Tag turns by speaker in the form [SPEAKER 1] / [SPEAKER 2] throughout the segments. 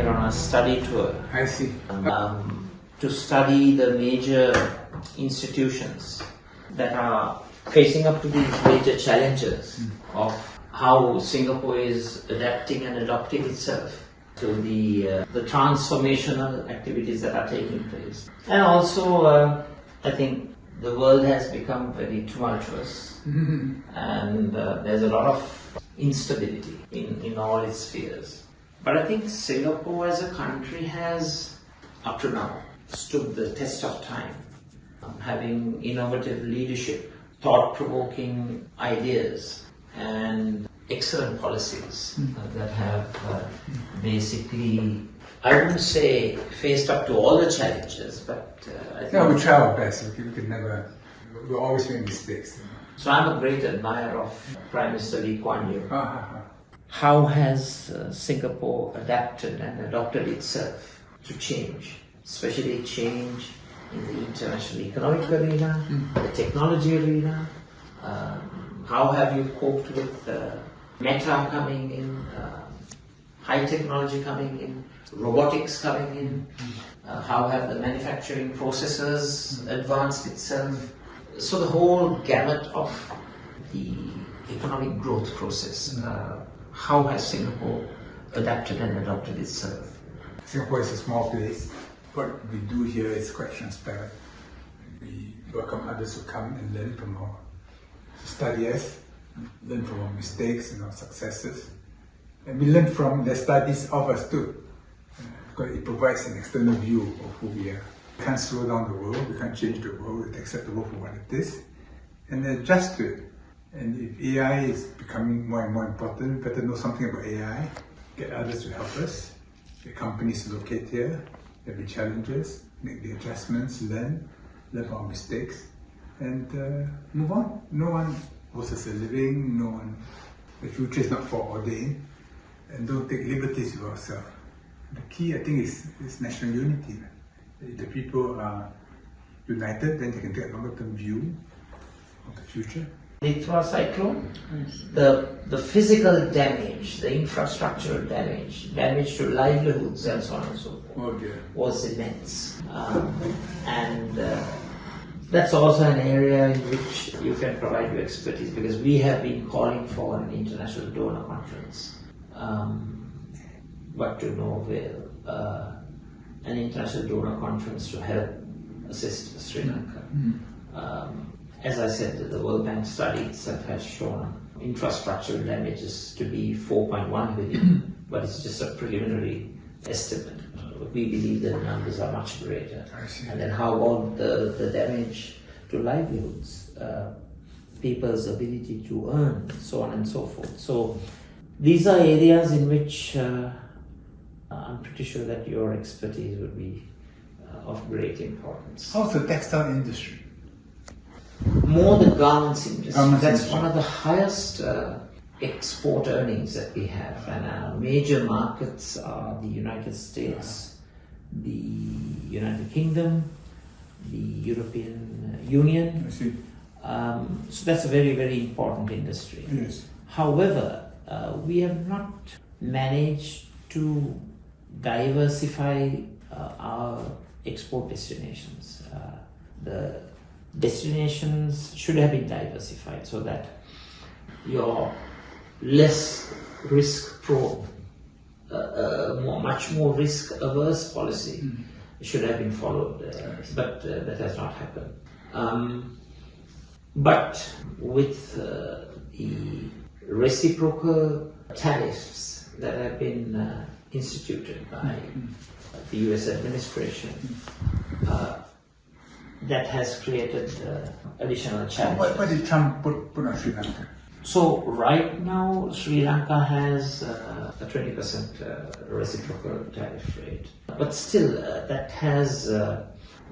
[SPEAKER 1] here on a study tour.
[SPEAKER 2] I see.
[SPEAKER 1] To study the major institutions that are facing up to these major challenges of how Singapore is adapting and adopting itself to the transformational activities that are taking place. And also, I think the world has become very tumultuous and there's a lot of instability in all its spheres. But I think Singapore as a country has, up to now, stood the test of time, having innovative leadership, thought-provoking ideas, and excellent policies that have basically, I wouldn't say faced up to all the challenges, but I think...
[SPEAKER 2] Yeah, we try our best. We could never, we always make mistakes.
[SPEAKER 1] So I'm a great admirer of Prime Minister Lee Kuan Yew. How has Singapore adapted and adopted itself to change, especially change in the international economic arena, the technology arena? How have you coped with Meta coming in, high technology coming in, robotics coming in? How have the manufacturing processes advanced itself? So the whole gamut of the economic growth process, how has Singapore adapted and adopted itself?
[SPEAKER 2] Singapore is a small place. What we do here is quite transparent. We welcome others to come and learn from our studies, learn from our mistakes and our successes. And we learn from their studies of us too, because it provides an external view of who we are. We can't slow down the world, we can't change the world, we accept the world for what it is, and adjust to it. And if AI is becoming more and more important, better know something about AI, get others to help us, get companies to locate here, there'll be challenges, make the adjustments, learn from our mistakes, and move on. No one owes us a living, no one, the future is not foreordained, and don't take liberties with ourselves. The key, I think, is national unity. If the people are united, then they can take a longer-term view of the future.
[SPEAKER 1] The cyclone, the physical damage, the infrastructural damage to livelihoods and so on and so forth was immense. And that's also an area in which you can provide your expertise, because we have been calling for an international donor conference, but to no avail. An international donor conference to help assist Sri Lanka. As I said, the World Bank study itself has shown infrastructural damages to be 4.1 billion, but it's just a preliminary estimate. We believe the numbers are much greater. And then how about the damage to livelihoods, people's ability to earn, so on and so forth. So these are areas in which I'm pretty sure that your expertise would be of great importance.
[SPEAKER 2] How's the textile industry?
[SPEAKER 1] More the garments industry. That's one of the highest export earnings that we have, and our major markets are the United States, the United Kingdom, the European Union.
[SPEAKER 2] I see.
[SPEAKER 1] So that's a very, very important industry.
[SPEAKER 2] Yes.
[SPEAKER 1] However, we have not managed to diversify our export destinations. The destinations should have been diversified so that you're less risk prone, much more risk averse policy should have been followed, but that has not happened. But with the reciprocal tariffs that have been instituted by the US administration, that has created additional challenges.
[SPEAKER 2] What did Trump put on Sri Lanka?
[SPEAKER 1] So right now Sri Lanka has a 20% reciprocal tariff rate, but still that has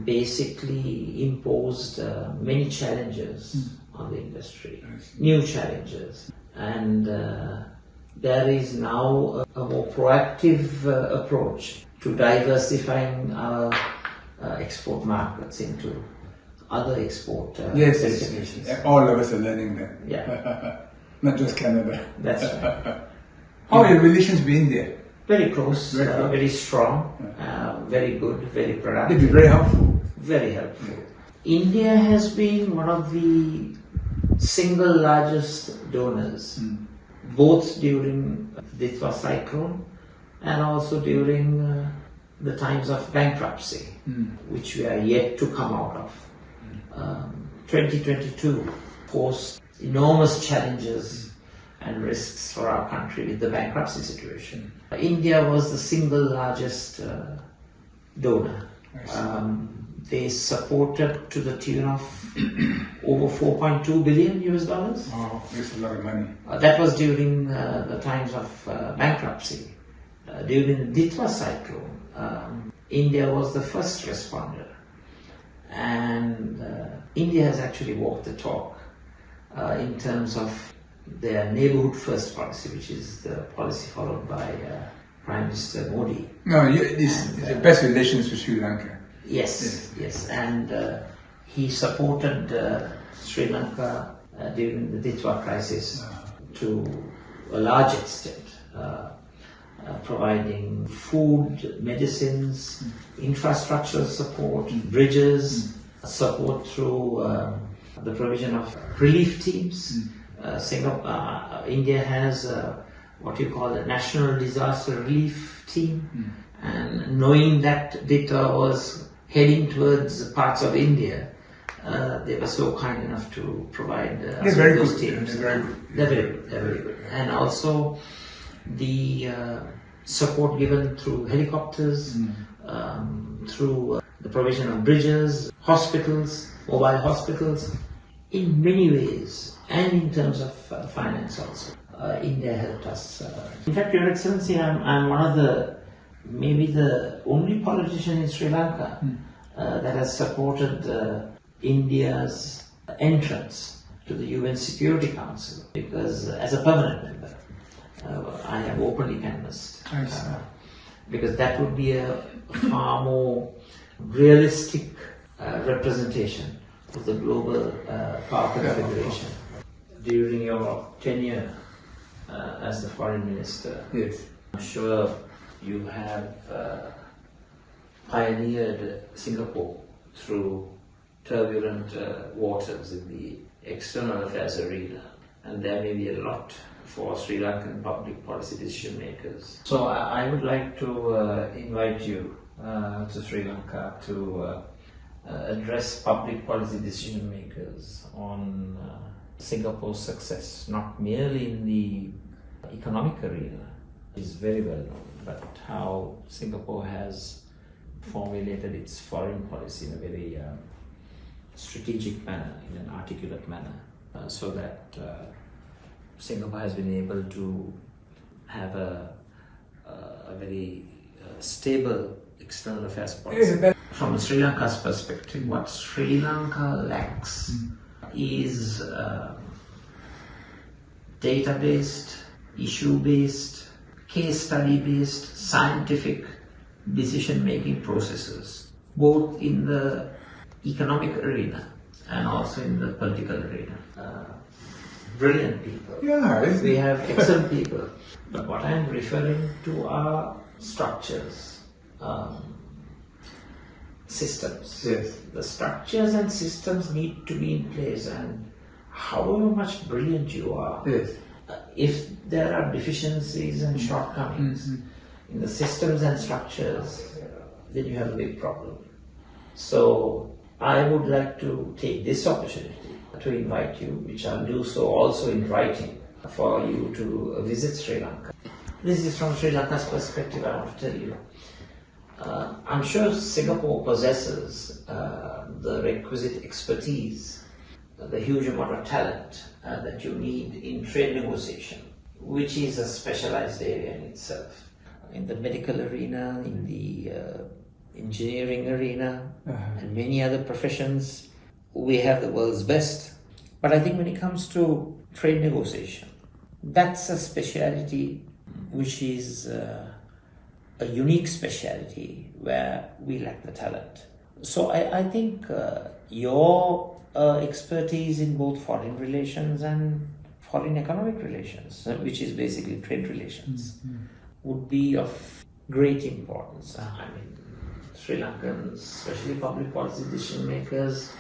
[SPEAKER 1] basically imposed many challenges on the industry, new challenges, and there is now a more proactive approach to diversifying our export markets into other export destinations.
[SPEAKER 2] Yes. All of us are learning that.
[SPEAKER 1] Yeah.
[SPEAKER 2] Not just Canada.
[SPEAKER 1] That's right.
[SPEAKER 2] How are your relations with India?
[SPEAKER 1] Very close, very strong, very good, very productive.
[SPEAKER 2] They'd be very helpful.
[SPEAKER 1] Very helpful. India has been one of the single largest donors, both during the Ditwa cyclone and also during the times of bankruptcy, which we are yet to come out of. 2022 posed enormous challenges and risks for our country with the bankruptcy situation. India was the single largest donor. They supported to the tune of over 4.2 billion US dollars.
[SPEAKER 2] Wow, that's a lot of money.
[SPEAKER 1] That was during the times of bankruptcy. During the Ditwa cyclone, India was the first responder. And India has actually walked the talk in terms of their neighborhood first policy, which is the policy followed by Prime Minister Modi.
[SPEAKER 2] No, this is the best relations with Sri Lanka.
[SPEAKER 1] Yes. And he supported Sri Lanka during the Ditwa crisis to a large extent, providing food, medicines, infrastructure support, bridges, support through the provision of relief teams. India has what you call the National Disaster Relief Team, and knowing that Ditwa was heading towards parts of India, they were so kind enough to provide those teams. They're very good. And also the support given through helicopters, through the provision of bridges, hospitals, mobile hospitals, in many ways, and in terms of finance also. India helped us. In fact, Your Excellency, I'm one of maybe the only politician in Sri Lanka that has supported India's entrance to the UN Security Council, because as a permanent member, I have openly canvassed. Because that would be a far more realistic representation of the global power configuration. During your tenure as the foreign minister, I'm sure you have pioneered Singapore through turbulent waters in the external affairs arena, and there may be a lot for Sri Lankan public policy decision makers. So I would like to invite you to Sri Lanka to address public policy decision makers on Singapore's success, not merely in the economic arena, which is very well known, but how Singapore has formulated its foreign policy in a very strategic manner, in an articulate manner, so that Singapore has been able to have a very stable external affairs policy. From Sri Lanka's perspective, what Sri Lanka lacks is data-based, issue-based, case study-based, scientific decision-making processes, both in the economic arena and also in the political arena. Brilliant people. We have excellent people. But what I'm referring to are structures, systems. The structures and systems need to be in place, and however much brilliant you are, if there are deficiencies and shortcomings in the systems and structures, then you have a big problem. So I would like to take this opportunity to invite you, which I'll do so also in writing, for you to visit Sri Lanka. This is from Sri Lanka's perspective, I want to tell you. I'm sure Singapore possesses the requisite expertise, the huge amount of talent that you need in trade negotiation, which is a specialized area in itself. In the medical arena, in the engineering arena, and many other professions, we have the world's best. But I think when it comes to trade negotiation, that's a speciality which is a unique speciality where we lack the talent. So I think your expertise in both foreign relations and foreign economic relations, which is basically trade relations, would be of great importance. I mean, Sri Lankans, especially public policy decision makers,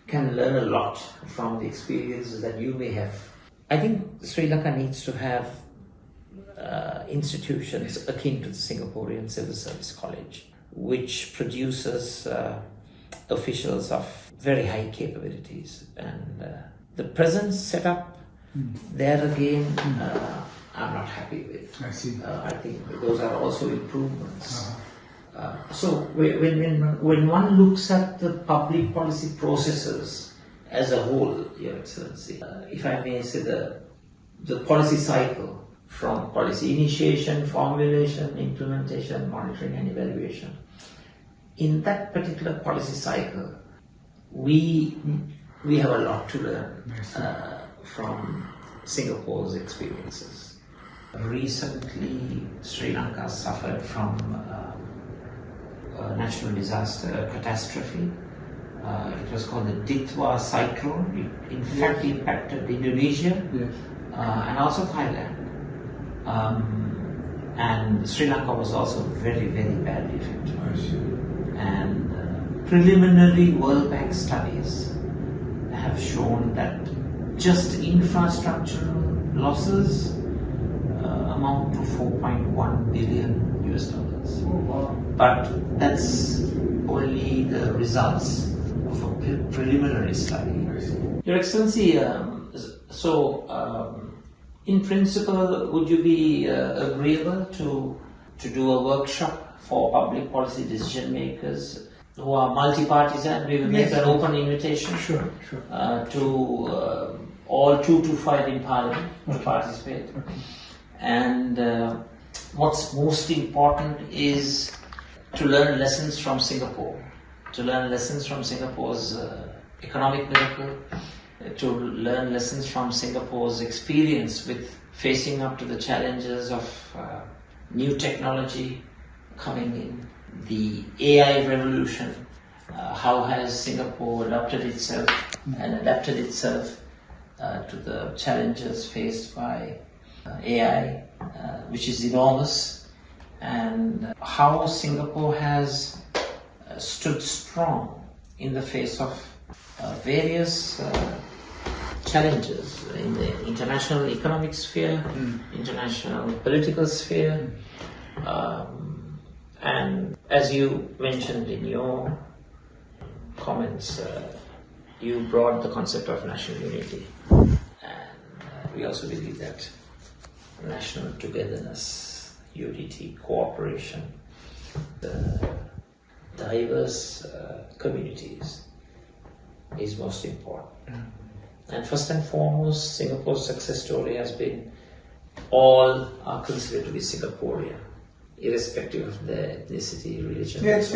[SPEAKER 1] can learn a lot from the experiences that you may have. I think Sri Lanka needs to have institutions akin to the Singaporean Civil Service College, which produces officials of very high capabilities. And the present setup, there again, I'm not happy with.
[SPEAKER 2] I see.
[SPEAKER 1] I think those are also improvements. So when one looks at the public policy processes as a whole, Your Excellency, if I may say the policy cycle from policy initiation, formulation, implementation, monitoring and evaluation, in that particular policy cycle, we have a lot to learn from Singapore's experiences. Recently, Sri Lanka suffered from a natural disaster, a catastrophe. It was called the Ditwa cyclone. It in fact impacted Indonesia and also Thailand. And Sri Lanka was also very, very badly affected. And preliminary World Bank studies have shown that just infrastructural losses amount to $4.1 billion US. Oh, wow. But that's only the results of a preliminary study. Your Excellency, in principle, would you be agreeable to do a workshop for public policy decision makers who are multi-partisan? We will make an open invitation to all 2 to 5 in Parliament to participate. And what's most important is to learn lessons from Singapore, to learn lessons from Singapore's economic miracle, to learn lessons from Singapore's experience with facing up to the challenges of new technology coming in, the AI revolution, how has Singapore adapted itself to the challenges faced by AI, which is enormous, and how Singapore has stood strong in the face of various challenges in the international economic sphere, international political sphere, and as you mentioned in your comments, you brought the concept of national unity, and we also believe that national togetherness, unity, cooperation, the diverse communities is most important. And first and foremost, Singapore's success story has been all are considered to be Singaporean, irrespective of their ethnicity, religion.
[SPEAKER 2] Yes.